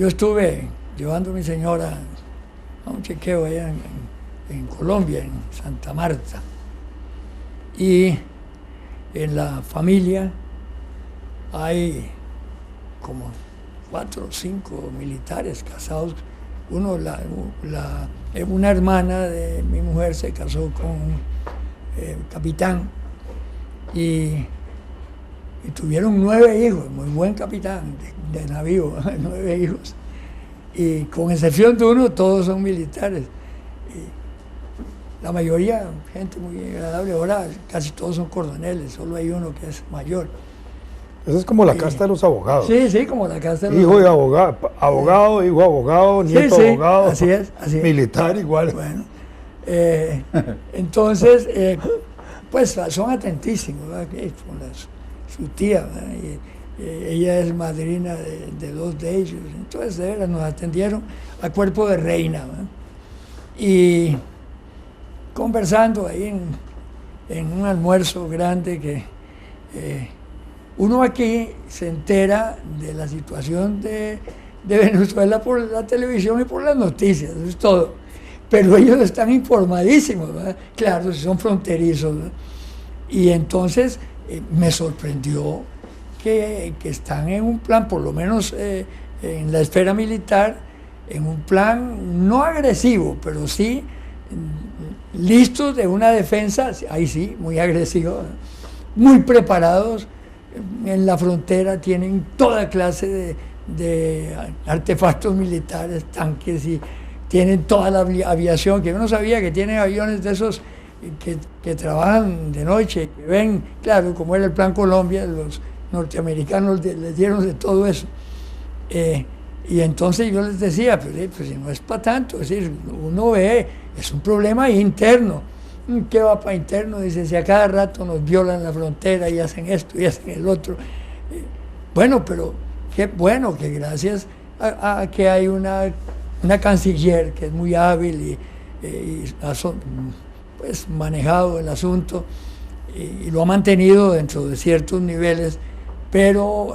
yo estuve llevando a mi señora a un chequeo allá en Colombia, en Santa Marta. Y en la familia hay como 4 o 5 militares casados. Una hermana de mi mujer se casó con un capitán y tuvieron 9 hijos, muy buen capitán de navío, 9 hijos. Y con excepción de uno, todos son militares. La mayoría, gente muy agradable. Ahora casi todos son coroneles, solo hay uno que es mayor. Esa es como la casta de los abogados. Sí, sí, como la casta de los hijo de abogado, hijo abogado, nieto sí, abogado. Así es. Militar igual. Bueno, entonces, pues son atentísimos, ¿verdad? Con su tía, ella es madrina de 2 de ellos. Entonces, de veras, nos atendieron a cuerpo de reina, ¿verdad? Y conversando ahí en un almuerzo grande que uno aquí se entera de la situación de Venezuela por la televisión y por las noticias, eso es todo. Pero ellos están informadísimos, ¿verdad? Claro, si son fronterizos, ¿verdad? Y entonces me sorprendió que están en un plan, por lo menos en la esfera militar, en un plan no agresivo, pero sí listos de una defensa, ahí sí, muy agresivo, muy preparados. En la frontera tienen toda clase de artefactos militares, tanques, y tienen toda la aviación, que yo no sabía que tienen aviones de esos que trabajan de noche, que ven, claro, como era el Plan Colombia, los norteamericanos les dieron de todo eso. Y entonces yo les decía, pues si no es para tanto, es decir, uno ve, es un problema interno. ¿Qué va para interno? Dice, si a cada rato nos violan la frontera y hacen esto y hacen el otro. Bueno, pero qué bueno que gracias a que hay una canciller que es muy hábil y ha pues, manejado el asunto y lo ha mantenido dentro de ciertos niveles, pero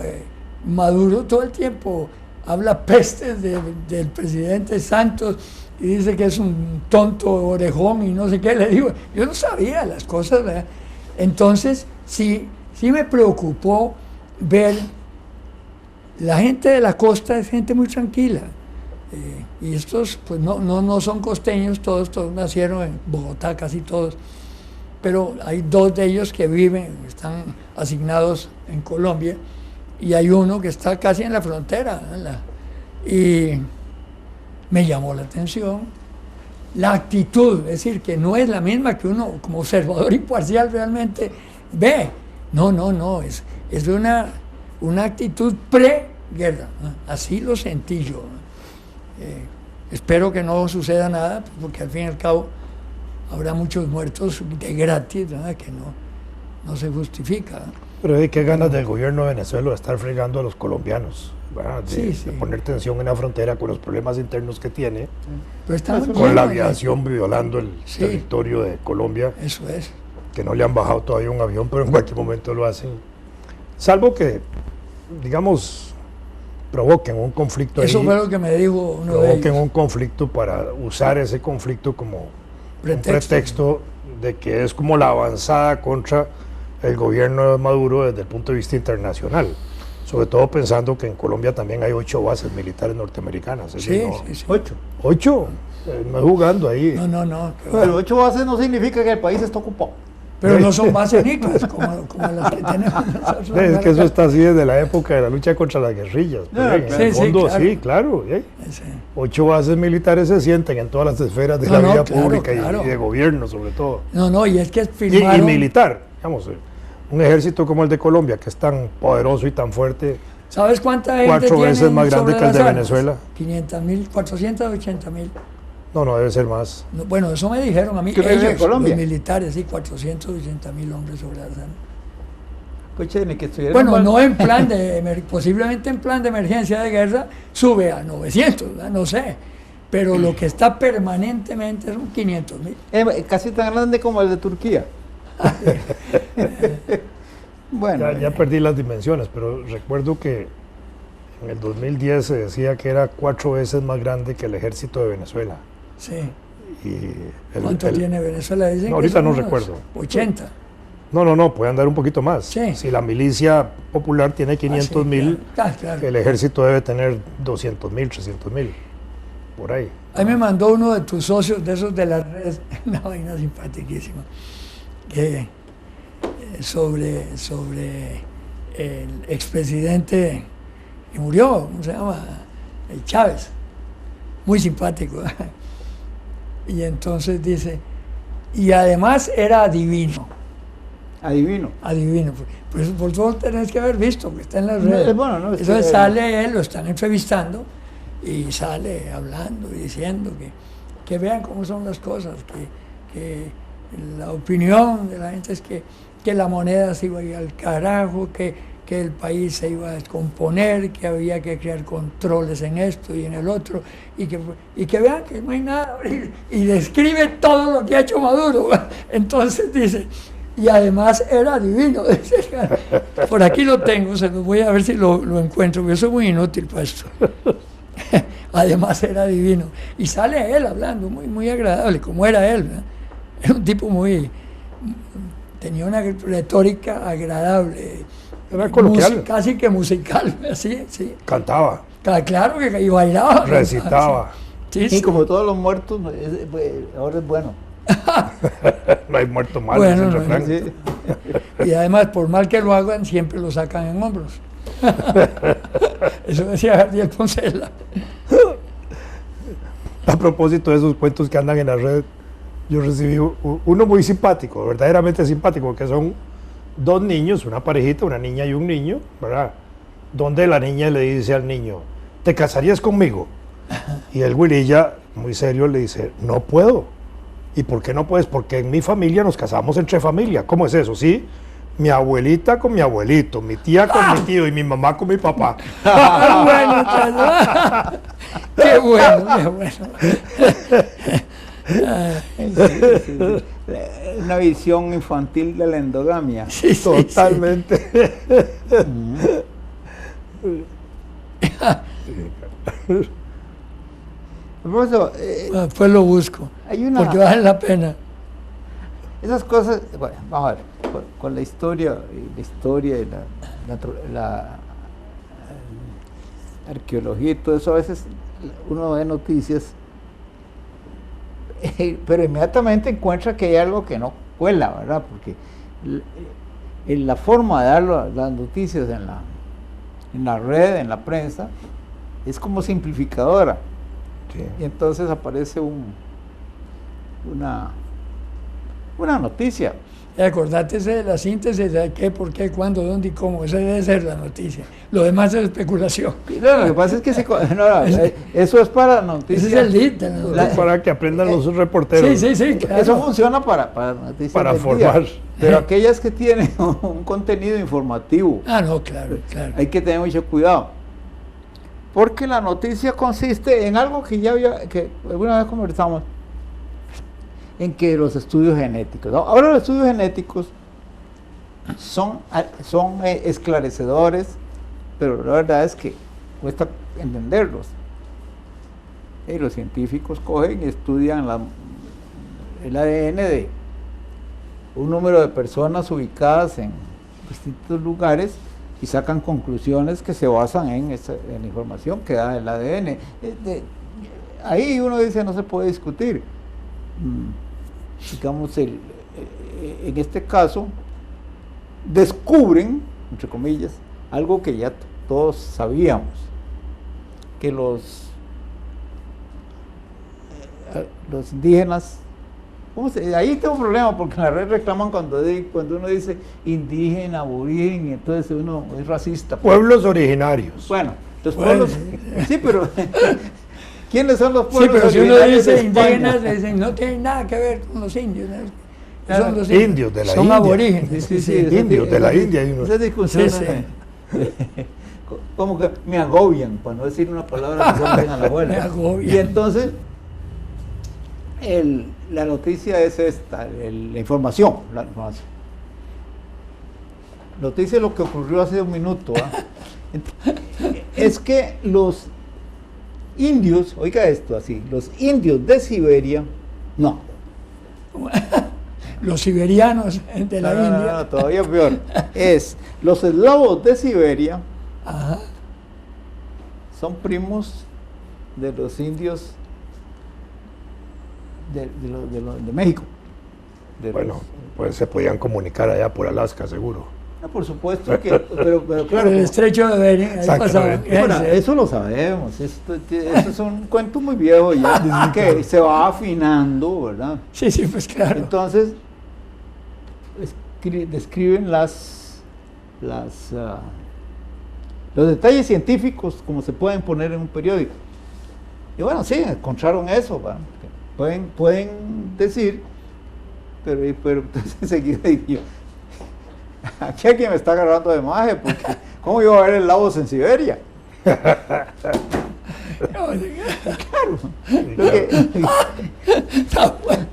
Maduro todo el tiempo habla pestes del presidente Santos y dice que es un tonto orejón y no sé qué. Le digo, yo no sabía las cosas, ¿verdad? Entonces sí me preocupó ver la gente de la costa, es gente muy tranquila, y estos pues no son costeños, todos nacieron en Bogotá, casi todos, pero hay 2 de ellos que están asignados en Colombia, y hay uno que está casi en la frontera, ¿verdad? Y me llamó la atención la actitud, es decir, que no es la misma que uno como observador imparcial realmente ve. No, es una actitud pre-guerra, ¿no? Así lo sentí yo. Espero que no suceda nada, porque al fin y al cabo habrá muchos muertos de gratis, ¿verdad? Que no se justifica. Pero hay que ganas del gobierno de Venezuela de estar fregando a los colombianos, de poner tensión en la frontera con los problemas internos que tiene, con la aviación violando el territorio de Colombia. Eso es. Que no le han bajado todavía un avión, pero en cualquier momento lo hacen. Salvo que, digamos, provoquen un conflicto. Eso fue lo que me dijo uno de ellos. Provoquen un conflicto para usar ese conflicto como un pretexto de que es como la avanzada contra el gobierno de Maduro desde el punto de vista internacional, sobre todo pensando que en Colombia también hay 8 bases militares norteamericanas. Sí. 8. No jugando ahí. No. Pero 8 bases no significa que el país está ocupado. Pero no son bases nicas como las que tenemos nosotros. Es que eso está así desde la época de la lucha contra las guerrillas. En el fondo, claro. 8 bases militares se sienten en todas las esferas de la vida pública y de gobierno, sobre todo. Y es que firmaron... Y militar, digamos, un ejército como el de Colombia, que es tan poderoso y tan fuerte. ¿Sabes cuánta gente 4 veces más grande que el de Venezuela. 500,000, 480,000. No, debe ser más. Bueno, eso me dijeron a mí, ellos, los militares, sí, 480,000 hombres sobre las armas. Que bueno, no en plan posiblemente en plan de emergencia de guerra sube a 900, ¿verdad? No sé, pero lo que está permanentemente son 500,000. Casi tan grande como el de Turquía. Bueno, ya perdí las dimensiones, pero recuerdo que En el 2010 se decía que era 4 veces más grande que el ejército de Venezuela. Sí. Y ¿Cuánto tiene Venezuela? Dicen no, ahorita no unos recuerdo. 80. No, puede andar un poquito más. Sí. Si la milicia popular tiene 500.000, claro. el ejército debe tener 200.000, 300.000, por ahí. Ahí me mandó uno de tus socios, de esos de la red, una vaina simpaticísima, que sobre el expresidente que murió, ¿cómo se llama? Chávez, muy simpático. Y entonces dice, y además era adivino. Adivino. Pues por favor tenés que haber visto, que está en las redes. Entonces sale él, lo están entrevistando y sale hablando y diciendo que vean cómo son las cosas, que la opinión de la gente es que la moneda se iba a ir al carajo, que el país se iba a descomponer, que había que crear controles en esto y en el otro, y que vean que no hay nada, y describe todo lo que ha hecho Maduro. Entonces dice, y además era divino. Por aquí lo tengo, se los voy a ver si lo encuentro, porque soy muy inútil para esto. Además era divino. Y sale él hablando, muy, muy agradable, como era él, ¿verdad? Era un tipo tenía una retórica agradable. Era coloquial. Casi que musical, así, sí. Cantaba. Claro que y bailaba. Recitaba. Sí, y como todos los muertos, ahora es bueno. No hay muerto mal, bueno, es el refrán. Sí. Y además, por mal que lo hagan, siempre lo sacan en hombros. Eso decía Gabriel Poncela. A propósito de esos cuentos que andan en la red, yo recibí uno muy simpático, verdaderamente simpático, que son 2 niños, una parejita, una niña y un niño, ¿verdad? Donde la niña le dice al niño, ¿te casarías conmigo? Y el güirilla, muy serio, le dice, no puedo. ¿Y por qué no puedes? Porque en mi familia nos casamos entre familia. ¿Cómo es eso? Sí, mi abuelita con mi abuelito, mi tía con mi tío y mi mamá con mi papá. Bueno, qué bueno. Una visión infantil de la endogamia. Sí, totalmente. Después lo busco, porque vale la pena. Esas cosas, bueno, vamos a ver, con la historia y la arqueología y todo eso, a veces uno ve noticias, pero inmediatamente encuentra que hay algo que no cuela, ¿verdad? Porque en la forma de dar las noticias en la red, en la prensa, es como simplificadora. Sí. Y entonces aparece una noticia. Acordate de la síntesis de qué, por qué, cuándo, dónde y cómo. Esa debe ser la noticia. Lo demás es especulación. No, lo que pasa es que eso es para noticias. Ese es el lead. Para que aprendan los reporteros. Sí, claro. Eso funciona para noticias. Para formar. Pero aquellas que tienen un contenido informativo. No, claro. Hay que tener mucho cuidado. Porque la noticia consiste en algo que que alguna vez conversamos, en que los estudios genéticos, ¿no? Ahora los estudios genéticos son esclarecedores, pero la verdad es que cuesta entenderlos. Y los científicos cogen y estudian el ADN de un número de personas ubicadas en distintos lugares y sacan conclusiones que se basan en la información que da el ADN. Ahí uno dice, no se puede discutir. Digamos, en este caso, descubren, entre comillas, algo que ya todos sabíamos, que los indígenas, ahí tengo un problema porque en la red reclaman cuando uno dice indígena, aborigen, y entonces uno es racista. Pueblos originarios. Bueno, los pueblos, sí, pero ¿quiénes son los pueblos originarios? Sí, pero si uno dice indígenas, dicen, no tienen nada que ver con los indios. Son los indios de la India. Son aborígenes. Sí, indios de la India. Esa discusión como que me agobian, para no decir una palabra que se a la abuela. Me agobian. Y entonces, la noticia es esta, la información. Noticia es lo que ocurrió hace un minuto. es que los indios, oiga esto así, los indios de Siberia, no. Los siberianos de la India. No, todavía peor. Es los eslavos de Siberia. Ajá. Son primos de los indios de México. Bueno, pues se podían comunicar allá por Alaska, seguro. Por supuesto que, pero claro. El estrecho de Bering, ahí pasaban. Bueno, eso lo sabemos. Esto es un cuento muy viejo ya, que se va afinando, ¿verdad? Sí, pues claro. Entonces, describen los detalles científicos como se pueden poner en un periódico. Y bueno, sí, encontraron eso, ¿verdad? Pueden decir, pero entonces enseguida digo yo, aquí alguien me está agarrando de maje, porque ¿cómo iba a ver el Lavos en Siberia? Claro.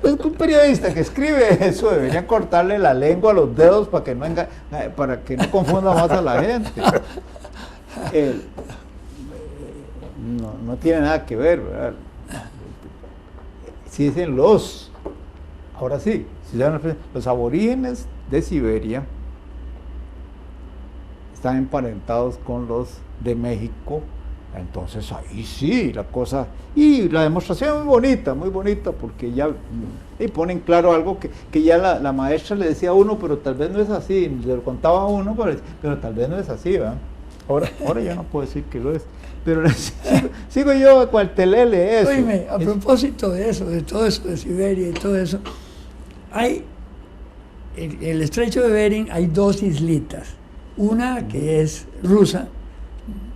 Es un periodista que escribe eso, deberían cortarle la lengua a los dedos para que no confunda más a la gente. No tiene nada que ver, ¿verdad? Si dicen ahora sí, los aborígenes de Siberia están emparentados con los de México, entonces ahí sí la cosa, y la demostración es muy bonita porque ya y ponen claro algo que ya la maestra le decía a uno, pero tal vez no es así, le lo contaba a uno, pero tal vez no es así, ¿verdad? Ahora ya no puedo decir que lo es, pero sigo yo cual telele eso. Oíme, a propósito de eso, de todo eso de Siberia y todo eso, hay el estrecho de Bering, hay dos islitas, una que es rusa,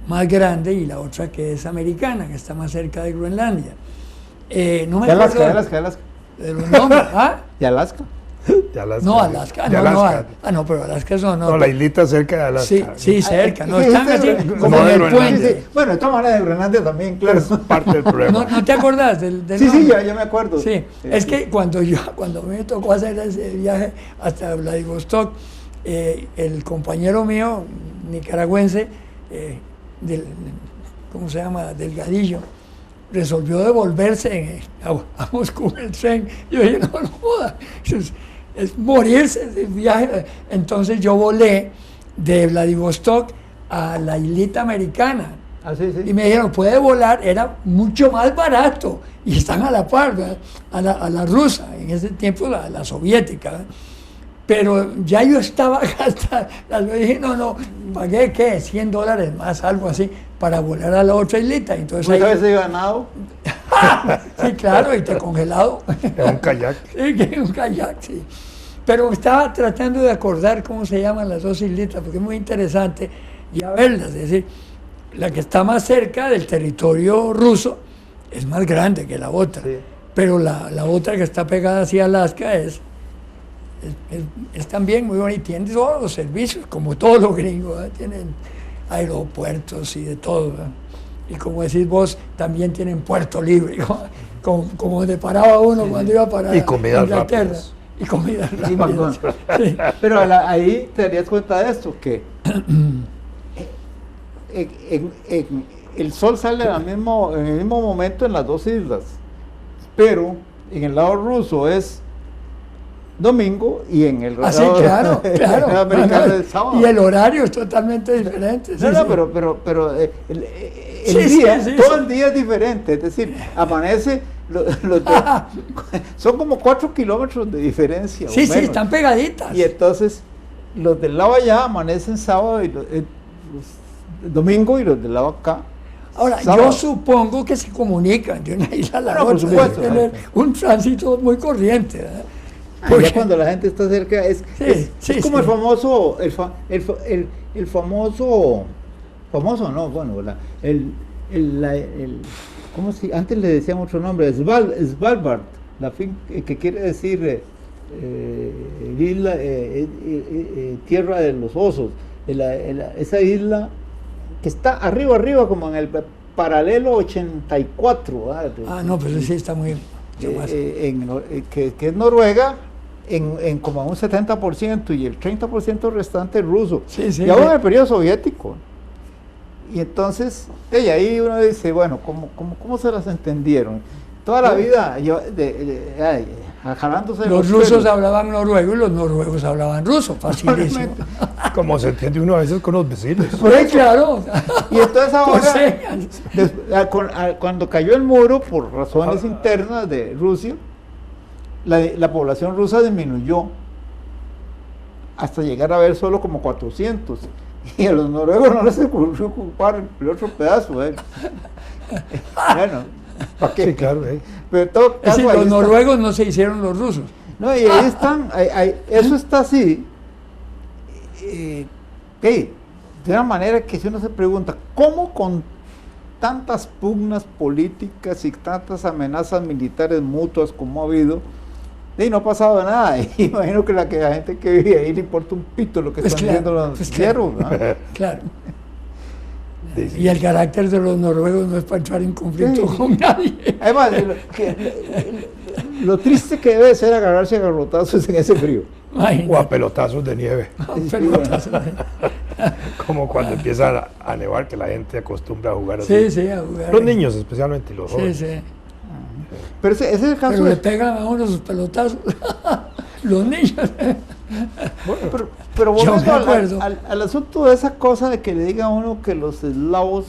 más grande, y la otra que es americana, que está más cerca de Groenlandia. No me acuerdo de Alaska. De los nombres. ¿Ah? ¿De Alaska? No, Alaska. No, pero Alaska no. No, la islita cerca de Alaska. Sí, cerca. No, están así como no, en el puente. Sí. Bueno, de todas maneras de Groenlandia también, claro. Es parte del problema. ¿No te acordás del Sí, nombre? ya me acuerdo. Sí, es que cuando me tocó hacer ese viaje hasta Vladivostok, el compañero mío, nicaragüense, ¿cómo se llama? Delgadillo, resolvió devolverse a Moscú en el tren. Yo dije, no joda, es morirse de viaje. Entonces yo volé de Vladivostok a la islita americana. Sí. Y me dijeron, puede volar, era mucho más barato, y están a la par, ¿verdad? a la rusa, en ese tiempo la soviética, ¿verdad? Pero ya yo estaba hasta, dije, no, pagué, ¿qué? $100 más, algo así, para volar a la otra islita. Entonces ¿Muchas veces he ganado? Sí, claro, y te congelado. En un kayak. Sí, en un kayak, sí. Pero estaba tratando de acordar cómo se llaman las dos islitas, porque es muy interesante ya verlas, es decir, la que está más cerca del territorio ruso es más grande que la otra, sí. Pero la otra que está pegada hacia Alaska es también muy bonita, tiene todos los servicios, como todos los gringos, ¿verdad? Tienen aeropuertos y de todo, ¿verdad? Y como decís vos, también tienen puerto libre, como donde paraba uno cuando iba para Inglaterra. Rápidas. Y comidas rápidas. Sí. Pero ahí te darías cuenta de esto, que el sol sale en el mismo momento en las dos islas, pero en el lado ruso es domingo y en el lado claro. americano es sábado. Y el horario es totalmente diferente. Pero el día, todo el día es diferente, es decir, amanece, son como 4 kilómetros de diferencia. Sí, están pegaditas. Y entonces los del lado allá amanecen sábado y domingo, y los del lado acá. Ahora, sábado. Yo supongo que se comunican de una isla a la otra. Por supuesto. Tener un tránsito muy corriente, ¿verdad? Porque ya cuando la gente está cerca es como el famoso, ¿cómo se? Antes le decíamos otro nombre, Svalbard, que quiere decir isla, tierra de los osos, esa isla que está arriba como en el paralelo 84. ¿verdad? No, pero sí está muy que es Noruega, en como un 70%, y el 30% restante es ruso. Sí, y ahora en el periodo soviético. Y entonces, ahí uno dice, bueno, ¿cómo se las entendieron? Toda la vida, jalándose los rusos hablaban noruego y los noruegos hablaban ruso, facilísimo. Como se entiende uno a veces con los vecinos. Pues claro. Y entonces ahora, cuando cayó el muro, por razones internas de Rusia, la población rusa disminuyó hasta llegar a ver solo como 400. Y a los noruegos no les ocurrió ocupar el otro pedazo. Bueno, ¿para qué? Sí, claro. Pero en todo caso, es decir, los noruegos no se hicieron los rusos. No, y ahí están, eso está así. De una manera que si uno se pregunta, ¿cómo con tantas pugnas políticas y tantas amenazas militares mutuas como ha habido, y no ha pasado nada? Y imagino que la gente que vive ahí le importa un pito lo que están viendo los noticieros, ¿no? Claro. Y el carácter de los noruegos no es para entrar en conflicto con nadie. Además, lo triste que debe ser agarrarse a garrotazos en ese frío. O a pelotazos de nieve. Como cuando empieza a nevar, que la gente acostumbra a jugar así. Sí, a jugar. Los niños especialmente, y los jóvenes. Sí. Pero ese es el caso. Pero le pegan a uno sus pelotazos. Los niños. Bueno, pero volviendo al asunto de esa cosa de que le diga a uno que los eslavos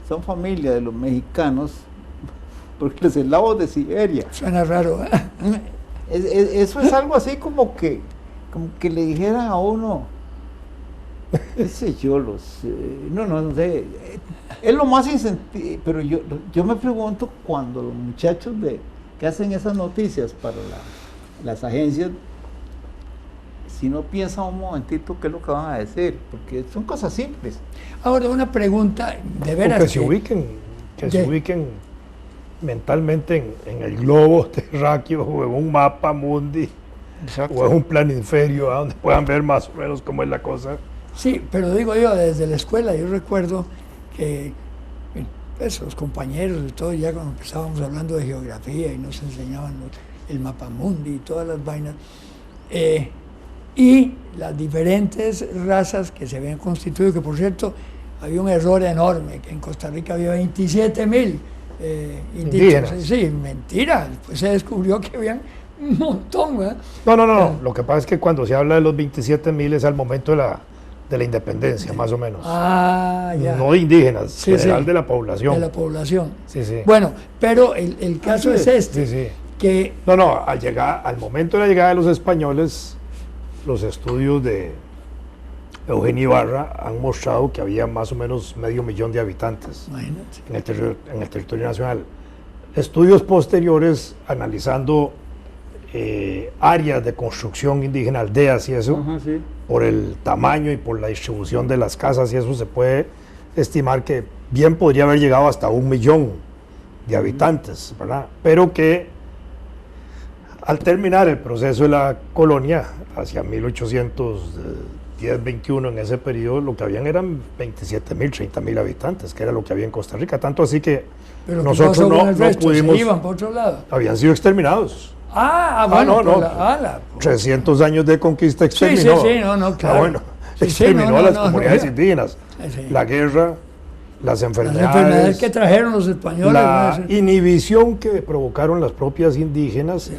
son familia de los mexicanos, porque los eslavos de Siberia. Suena raro, eso es algo así como que le dijeran a uno, qué sé yo, no sé, es lo más incentivo. Pero yo me pregunto, cuando los muchachos que hacen esas noticias para las agencias, si no piensan un momentito qué es lo que van a decir, porque son cosas simples. Ahora, una pregunta, de veras. Que se ubiquen mentalmente en el globo terráqueo, o en un mapa mundi. Exacto. O en un planisferio, donde puedan ver más o menos cómo es la cosa. Sí, pero digo yo, desde la escuela, yo recuerdo que pues, los compañeros y todo, ya cuando empezábamos hablando de geografía y nos enseñaban el mapa mundi y todas las vainas, y las diferentes razas que se habían constituido, que por cierto, había un error enorme, que en Costa Rica había 27,000 indígenas. Sí, mentira, pues se descubrió que habían un montón, ¿verdad? No, lo que pasa es que cuando se habla de los 27,000 es al momento de la independencia, más o menos. Ya. No de indígenas, general de la población. De la población. Sí. Bueno, pero el caso es este. Sí. Que al momento de la llegada de los españoles, los estudios de Eugenio Ibarra han mostrado que había más o menos 500,000 de habitantes en el territorio nacional. Estudios posteriores analizando áreas de construcción indígena, aldeas y eso, por el tamaño y por la distribución de las casas y eso, se puede estimar que bien podría haber llegado hasta 1,000,000 de habitantes, ¿verdad? Pero que al terminar el proceso de la colonia, hacia 1810-21, en ese periodo, lo que habían eran 27,000, 30,000 habitantes, que era lo que había en Costa Rica. Tanto así que nosotros no pudimos. ¿Se iban por otro lado? Habían sido exterminados. Bueno. 300 años de conquista exterminó. Sí, claro. Exterminó a las comunidades indígenas. Sí. La guerra, las enfermedades que trajeron los españoles. La inhibición que provocaron las propias indígenas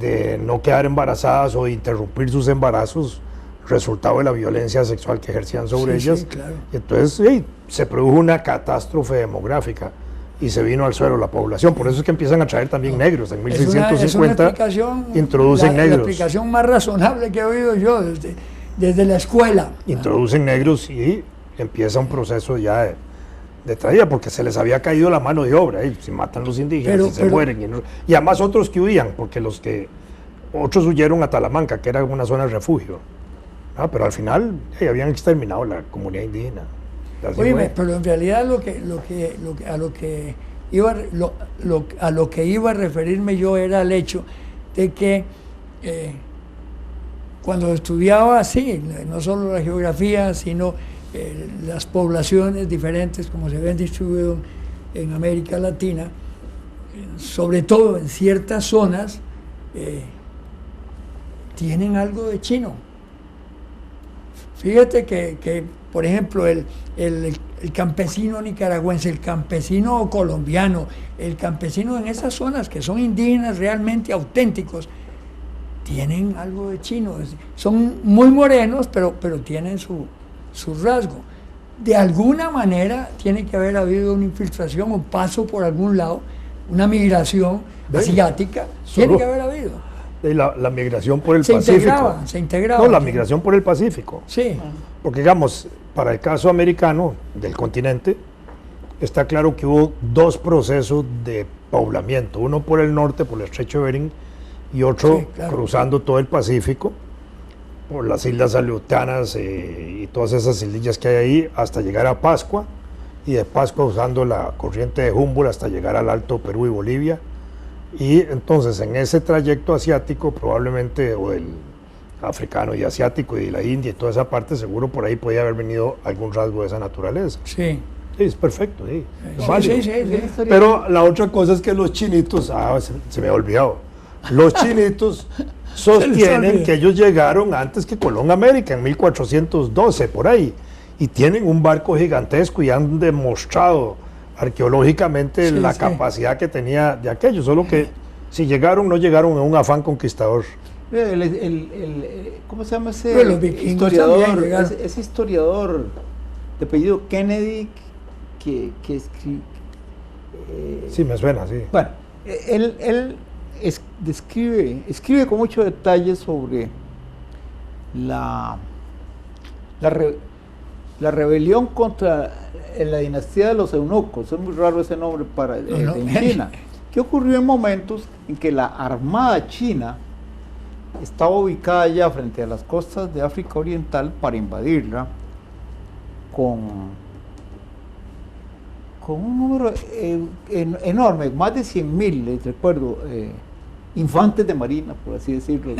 de no quedar embarazadas o de interrumpir sus embarazos, resultado de la violencia sexual que ejercían sobre ellas. Sí, claro. Entonces se produjo una catástrofe demográfica y se vino al suelo la población. Por eso es que empiezan a traer también negros. En 1650 introducen negros. La explicación más razonable que he oído yo desde la escuela. Introducen negros y empieza un proceso ya de traída, porque se les había caído la mano de obra, se matan los indígenas, se mueren, y además otros que huían, porque otros huyeron a Talamanca, que era una zona de refugio, pero al final habían exterminado la comunidad indígena. Oye, pero en realidad a lo que iba a referirme yo era el hecho de que cuando estudiaba así, no solo la geografía, sino las poblaciones diferentes como se ven distribuido en América Latina, sobre todo en ciertas zonas, tienen algo de chino. Fíjate que por ejemplo, el campesino nicaragüense, el campesino colombiano, el campesino en esas zonas que son indígenas realmente auténticos, tienen algo de chino. Son muy morenos, pero tienen su rasgo. De alguna manera tiene que haber habido una infiltración, un paso por algún lado, una migración asiática, tiene que haber habido. La migración por el Pacífico. Se integraban. No, la migración por el Pacífico. Sí. Porque digamos, para el caso americano del continente, está claro que hubo dos procesos de poblamiento, uno por el norte, por el estrecho de Bering, y otro cruzando todo el Pacífico, por las islas Aleutianas y todas esas islillas que hay ahí, hasta llegar a Pascua, y de Pascua usando la corriente de Humboldt hasta llegar al Alto Perú y Bolivia. Y entonces en ese trayecto asiático, probablemente, o el africano y asiático y la India y toda esa parte, seguro por ahí podía haber venido algún rasgo de esa naturaleza. Sí. Sí, es perfecto, sí. Sí. Pero la otra cosa es que los chinitos, se me ha olvidado, los chinitos sostienen que ellos llegaron antes que Colón a América, en 1412, por ahí, y tienen un barco gigantesco y han demostrado arqueológicamente la capacidad que tenía de aquello, solo que si llegaron, no llegaron en un afán conquistador. ¿Cómo se llama ese historiador? Ese historiador de apellido Kennedy que escribe. Sí, me suena, sí. Bueno, él escribe con mucho detalle sobre la rebelión contra la dinastía de los eunucos. Es muy raro ese nombre en China. Que ocurrió en momentos en que la armada china estaba ubicada ya frente a las costas de África Oriental para invadirla con un número enorme, más de 100.000, les recuerdo, infantes de marina, por así decirlo.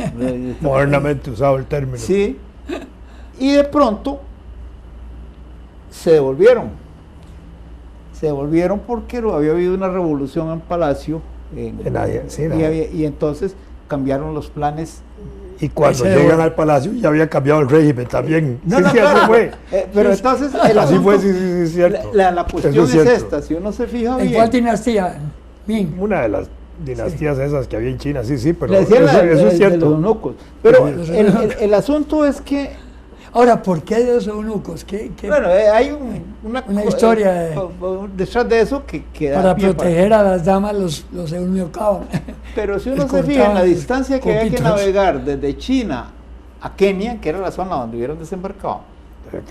Modernamente usado el término. Sí, y de pronto se devolvieron porque había habido una revolución en Palacio y entonces cambiaron los planes. Y cuando llegan al Palacio ya había cambiado el régimen también. Así fue. Pero entonces así fue, sí, cierto. La cuestión es esta, si uno se fija bien. ¿En cuál dinastía? Bien. Una de las dinastías esas que había en China, sí, pero eso es cierto. De los eunucos. Pero el asunto es que... Ahora, ¿por qué de los eunucos? Bueno, hay una historia detrás de eso que para proteger a las damas los eunucaban. Pero si uno se fija en la distancia que hay que navegar desde China a Kenia, que era la zona donde hubieron desembarcado,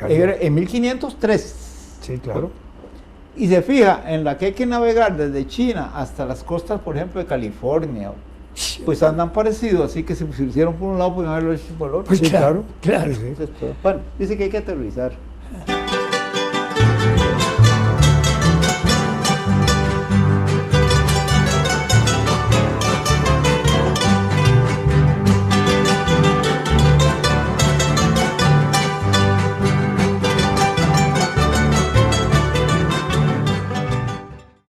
en 1503. Sí, claro. Y se fija en la que hay que navegar desde China hasta las costas, por ejemplo, de California, pues andan parecidos, así que si se hicieron por un lado, pueden haberlo hecho por el otro. Pues sí, claro. Claro. Sí. Entonces, bueno, dice que hay que aterrizar.